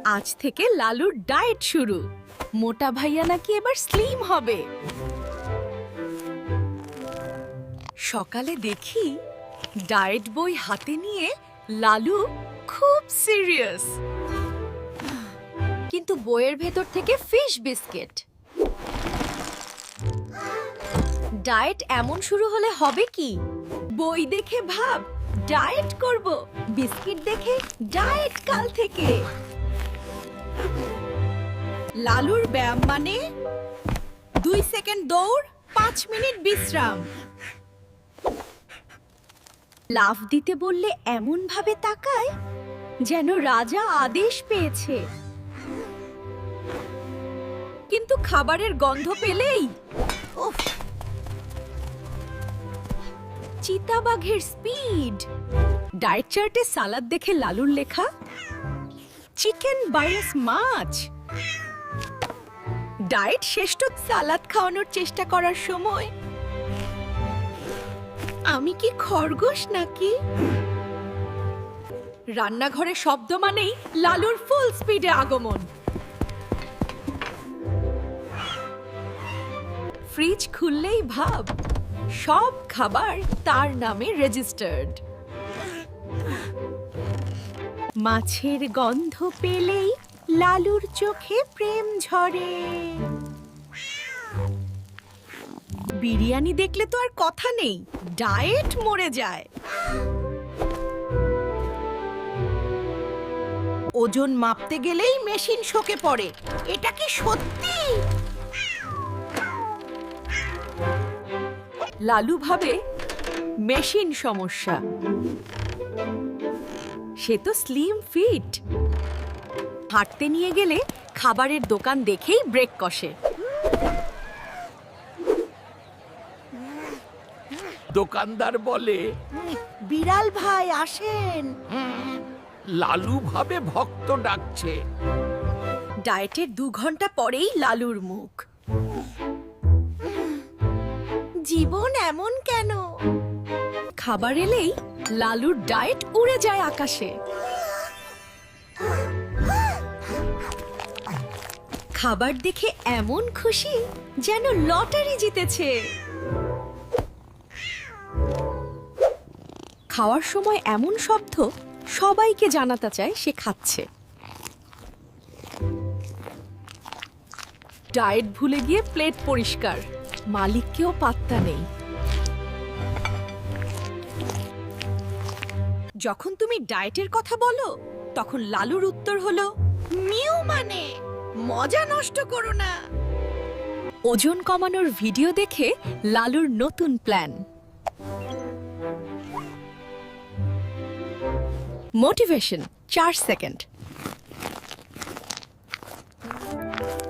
আজ থেকে লালুর ডায়েট শুরু। মোটা ভাইয়া নাকি এবার স্লিম হবে। সকালে দেখি ডায়েট বই হাতে নিয়ে লালু খুব সিরিয়াস, কিন্তু বইয়ের ভেতর থেকে ফিশ বিস্কিট। ডায়েট এমন শুরু হলে হবে কি? বই দেখে ভাব ডায়েট করব, বিস্কিট দেখে ডায়েট কাল থেকে। লালুর ব্যায়াম মানে 2 সেকেন্ড দৌড়, 5 মিনিট বিশ্রাম। লাফ দিতে বললে এমন ভাবে তাকায় যেন রাজা আদেশ পেয়েছে, কিন্তু খাবারের গন্ধ পেলেই উফ! চিতাবাঘের স্পিড। ডায়েট চার্টে সালাদ দেখে লালুর লেখা চিকেন বায়াস মাছ। ডায়েট শেষ তো সালাদ খাওয়ানোর চেষ্টা করার সময় আমি কি খরগোশ নাকি? রান্নাঘরে শব্দ মানেই লালুর ফুল স্পিডে আগমন। ফ্রিজ খুললেই ভাব সব খাবার তার নামে রেজিস্টার্ড। মাছের গন্ধ পেলেই লালুর চোখে প্রেম ঝরে। বিরিয়ানি দেখলে তো আর কথা নেই, ডায়েট মরে যায়। ওজন মাপতে গেলেই মেশিন শোকে পড়ে। এটা কি সত্যি? লালু ভাবে মেশিন সমস্যা, সে তো স্লিম ফিট। হাঁটতে নিয়ে গেলে খাবারের দোকান দেখেই ব্রেক কষে। দোকানদার বলে, বিড়াল ভাই আসেন। লালু ভাবে ভক্ত ডাকছে। ডায়েটের 2 ঘন্টা পরেই লালুর মুখ। জীবন এমন কেন? খাবার এলেই লালুর ডায়েট উড়ে যায় আকাশে। খাবার দেখে এমন খুশি যেন লটারি জিতেছে। খাওয়ার সময় এমন শব্দ সবাইকে জানাতে চায় সে খাচ্ছে। ডায়েট ভুলে গিয়ে প্লেট পরিষ্কার, মালিককেও পাত্তা নেই। যখন তুমি ডায়েটের কথা বলো তখন লালুর উত্তর হলো মিউ, মানে মজা নষ্ট করো না। ওজন কমানোর ভিডিও দেখে লালুর নতুন প্ল্যান। Motivation 4 second.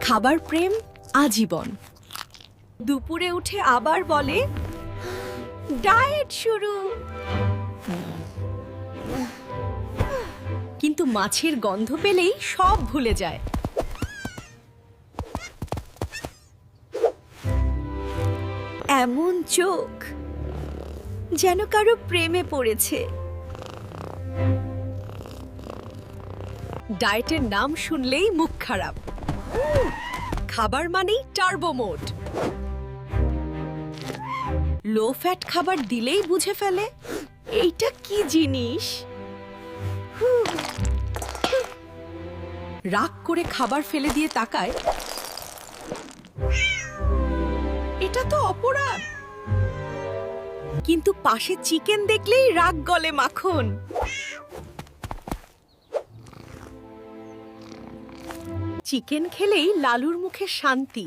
খাবার প্রেম আজীবন। দুপুরে উঠে আবার বলে ডায়েট শুরু। কিন্তু মাছের গন্ধ পেলেই সব ভুলে যায়। এমন চোখ যেন কারো প্রেমে পড়েছে। ডায়েটের নাম শুনলেই মুখ খারাপ। খাবার মানেই টার্বো মোড। লো ফ্যাট খাবার দিলেই বুঝে ফেলে এইটা কি জিনিস। রাগ করে খাবার ফেলে দিয়ে তাকায়, এটা তো অপরাধ। কিন্তু পাশে চিকেন দেখলেই রাগ গলে মাখন। চিকেন খেলেই লালুর মুখে শান্তি,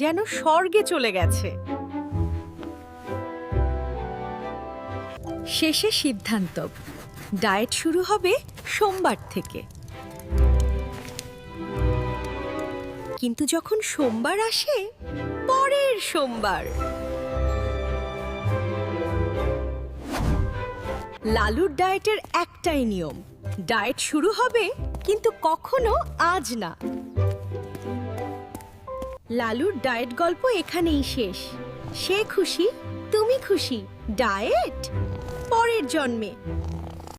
যেন স্বর্গে চলে গেছে। শেষে সিদ্ধান্ত, ডায়েট শুরু হবে সোমবার থেকে। কিন্তু যখন সোমবার আসে, পরের সোমবার লালুর ডায়েটের একটাই নিয়ম, ডায়েট শুরু হবে কিন্তু কখনো আজ না। লালুর ডায়েট গল্প এখানেই শেষ। সে খুশি, তুমি খুশি। ডায়েট পরের জন্মে।